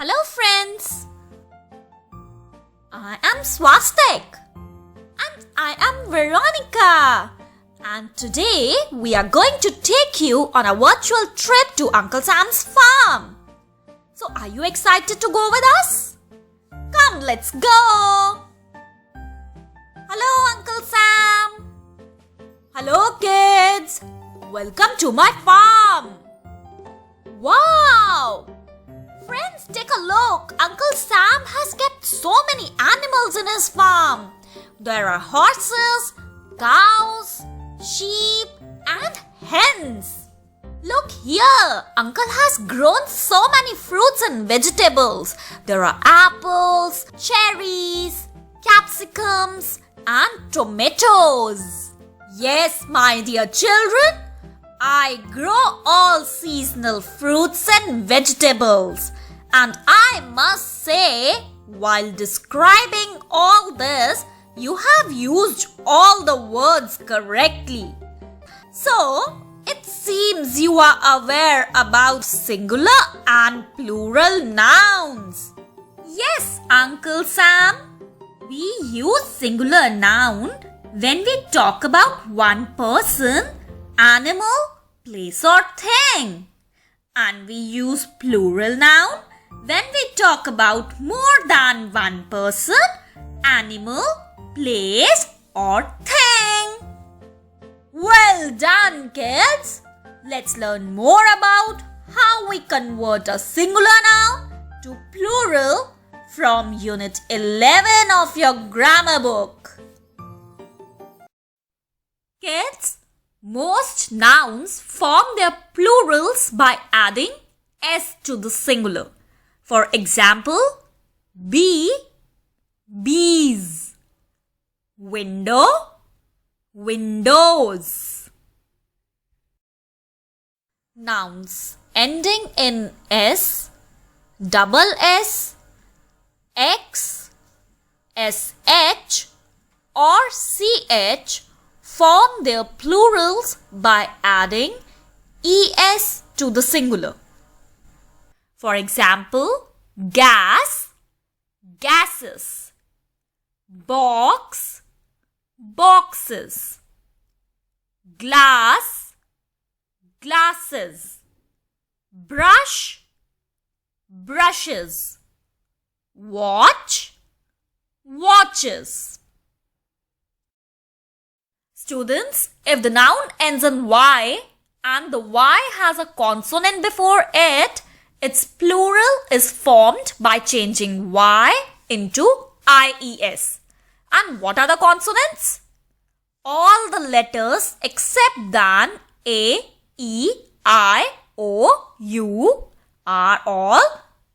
Hello friends, I am Swastik and I am Veronica, and today we are going to take you on a virtual trip to Uncle Sam's farm. So are you excited to go with us? Come, let's go! Hello Uncle Sam! Hello kids! Welcome to my farm! Wow! Friends, take a look. Uncle Sam has kept so many animals in his farm. There are horses, cows, sheep and hens. Look here. Uncle has grown so many fruits and vegetables. There are apples, cherries, capsicums and tomatoes. Yes, my dear children, I grow all seasonal fruits and vegetables. And I must say, while describing all this, you have used all the words correctly. So, it seems you are aware about singular and plural nouns. Yes, Uncle Sam, we use singular noun when we talk about one person, animal, place or thing. And we use plural noun when we talk about more than one person, animal, place or thing. Well done kids! Let's learn more about how we convert a singular noun to plural from Unit 11 of your grammar book. Kids, most nouns form their plurals by adding s to the singular. For example, bee, bees, window, windows. Nouns ending in s, double s, x, sh or ch form their plurals by adding es to the singular. For example, gas, gases, box, boxes, glass, glasses, brush, brushes, watch, watches. Students, if the noun ends in y and the y has a consonant before it, its plural is formed by changing y into ies. And what are the consonants? All the letters except than a, e, I, o, u are all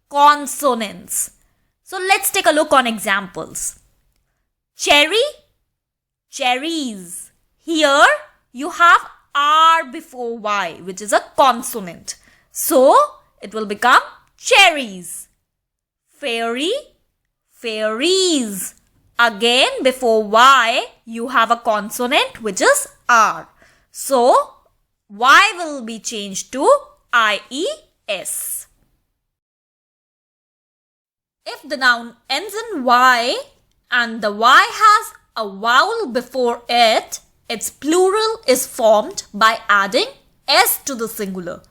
consonants. So let's take a look on examples. Cherry, cherries. Here you have r before y, which is a consonant. So it will become cherries. Fairy, fairies. Again before y you have a consonant which is r. So y will be changed to ies. If the noun ends in y and the y has a vowel before it, its plural is formed by adding s to the singular.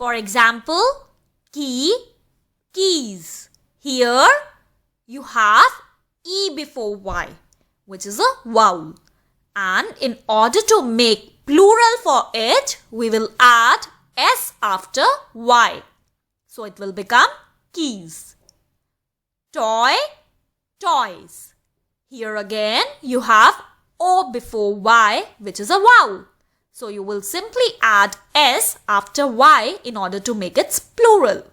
For example, key, keys. Here you have e before y, which is a vowel. And in order to make plural for it, we will add s after y. So it will become keys. Toy, toys. Here again you have o before y, which is a vowel. So you will simply add s after y in order to make its plural.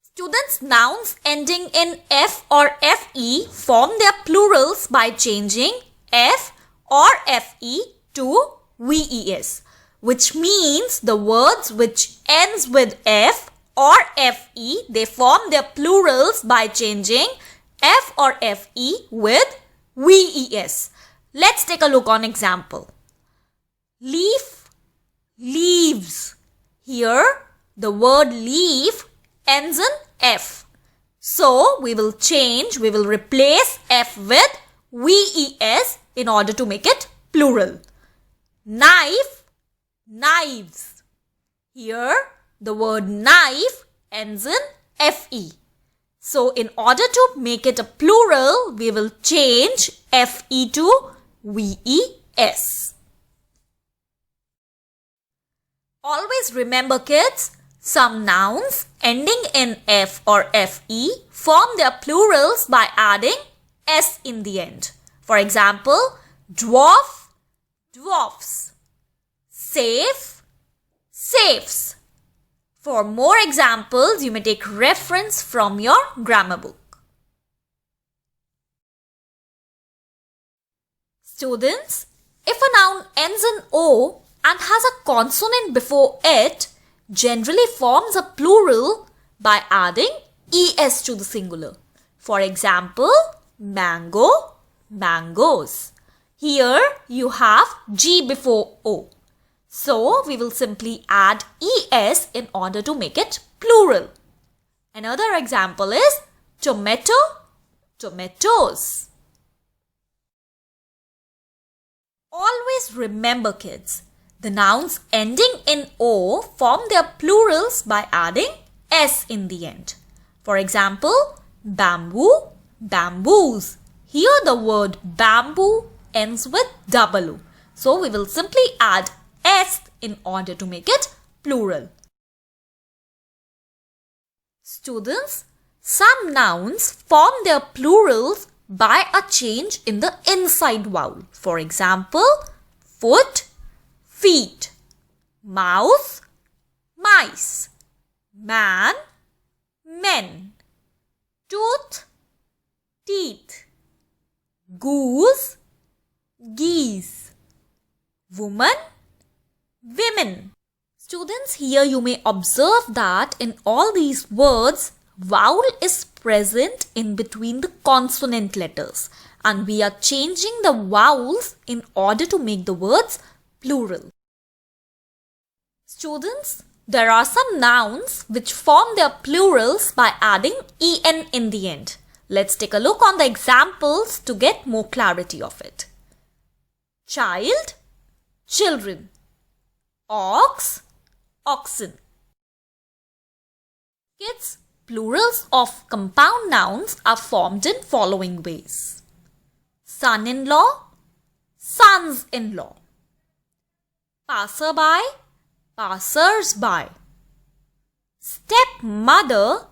Students, nouns ending in f or fe form their plurals by changing f or fe to ves, which means the words which ends with f or fe, they form their plurals by changing f or fe with ves. Let's take a look on example. Leaf, leaves. Here the word leaf ends in F. So we will replace F with VES in order to make it plural. Knife, knives. Here the word knife ends in FE. So in order to make it a plural, we will change FE to VES. Always remember kids, some nouns ending in F or FE form their plurals by adding S in the end. For example, dwarf, dwarfs. Safe, safes. For more examples, you may take reference from your grammar book. Students, if a noun ends in O and has a consonant before it, generally forms a plural by adding ES to the singular. For example, mango, mangoes. Here you have G before O. So we will simply add ES in order to make it plural. Another example is tomato, tomatoes. Always remember kids, the nouns ending in O form their plurals by adding S in the end. For example, bamboo, bamboos. Here the word bamboo ends with double O. So we will simply add S in order to make it plural. Students, some nouns form their plurals by a change in the inside vowel. For example, foot, feet, mouse, mice, man, men, tooth, teeth, goose, geese, woman, women. Students, here you may observe that in all these words, vowel is present in between the consonant letters and we are changing the vowels in order to make the words plural. Students, there are some nouns which form their plurals by adding en in the end. Let's take a look on the examples to get more clarity of it. Child, children. Ox, oxen. Kids, plurals of compound nouns are formed in following ways. Son-in-law, sons-in-law. Passerby, passers-by. Stepmother,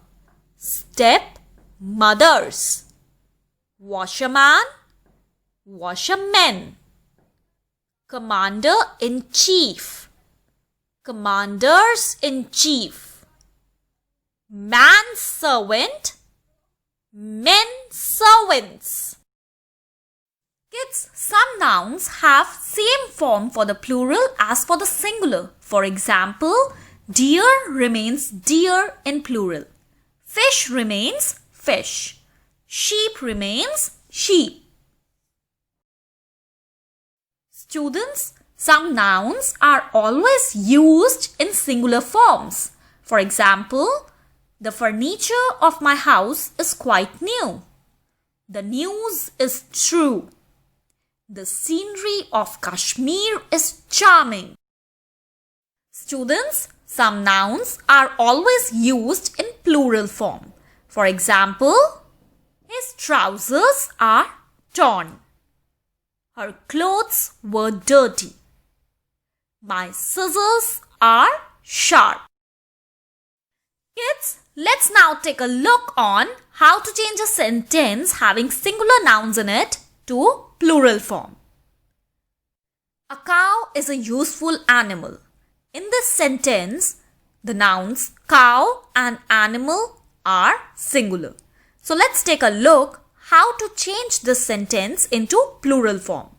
stepmothers. Washerman, washermen. Commander-in-chief, commanders-in-chief. Manservant, men-servants. Kids, some nouns have same form for the plural as for the singular. For example, deer remains deer in plural. Fish remains fish. Sheep remains sheep. Students, some nouns are always used in singular forms. For example, the furniture of my house is quite new. The news is true. The scenery of Kashmir is charming. Students, some nouns are always used in plural form. For example, his trousers are torn. Her clothes were dirty. My scissors are sharp. Kids, let's now take a look on how to change a sentence having singular nouns in it to plural form. A cow is a useful animal. In this sentence, the nouns cow and animal are singular. So let's take a look how to change this sentence into plural form.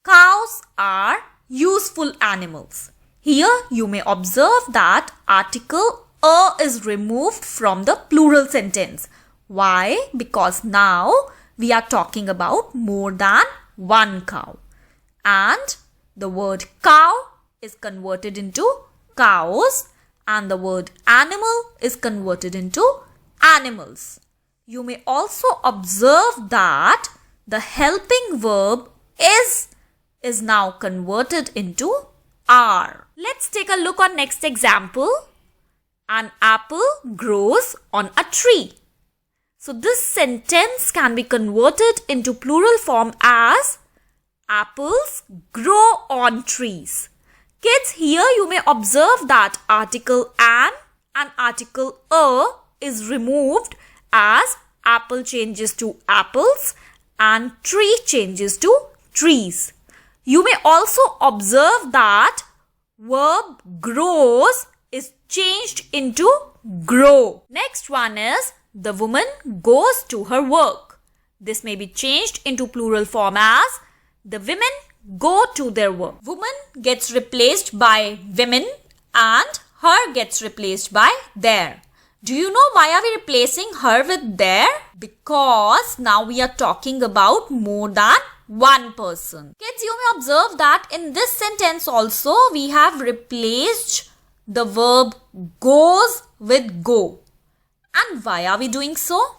Cows are useful animals. Here you may observe that article a is removed from the plural sentence. Why? Because now we are talking about more than one cow. And the word cow is converted into cows and the word animal is converted into animals. You may also observe that the helping verb is now converted into are. Let's take a look on next example. An apple grows on a tree. So this sentence can be converted into plural form as apples grow on trees. Kids, here you may observe that article an and article a is removed as apple changes to apples and tree changes to trees. You may also observe that verb grows is changed into grow. Next one is the woman goes to her work. This may be changed into plural form as the women go to their work. Woman gets replaced by women and her gets replaced by their. Do you know why are we replacing her with their? Because now we are talking about more than one person. Kids, you may observe that in this sentence also we have replaced the verb goes with go. And why are we doing so?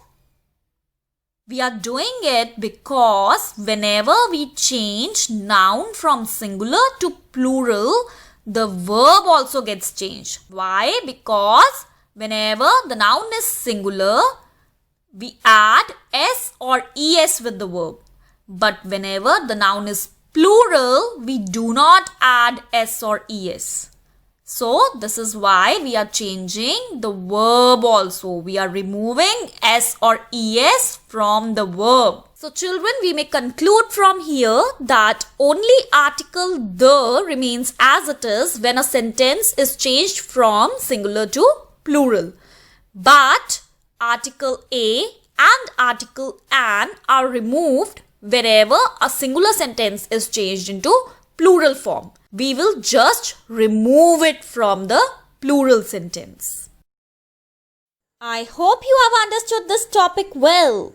We are doing it because whenever we change noun from singular to plural, the verb also gets changed. Why? Because whenever the noun is singular, we add s or es with the verb. But whenever the noun is plural, we do not add s or es. So this is why we are changing the verb also. We are removing s or es from the verb. So children, we may conclude from here that only article the remains as it is when a sentence is changed from singular to plural. But article a and article an are removed wherever a singular sentence is changed into plural form. We will just remove it from the plural sentence. I hope you have understood this topic well.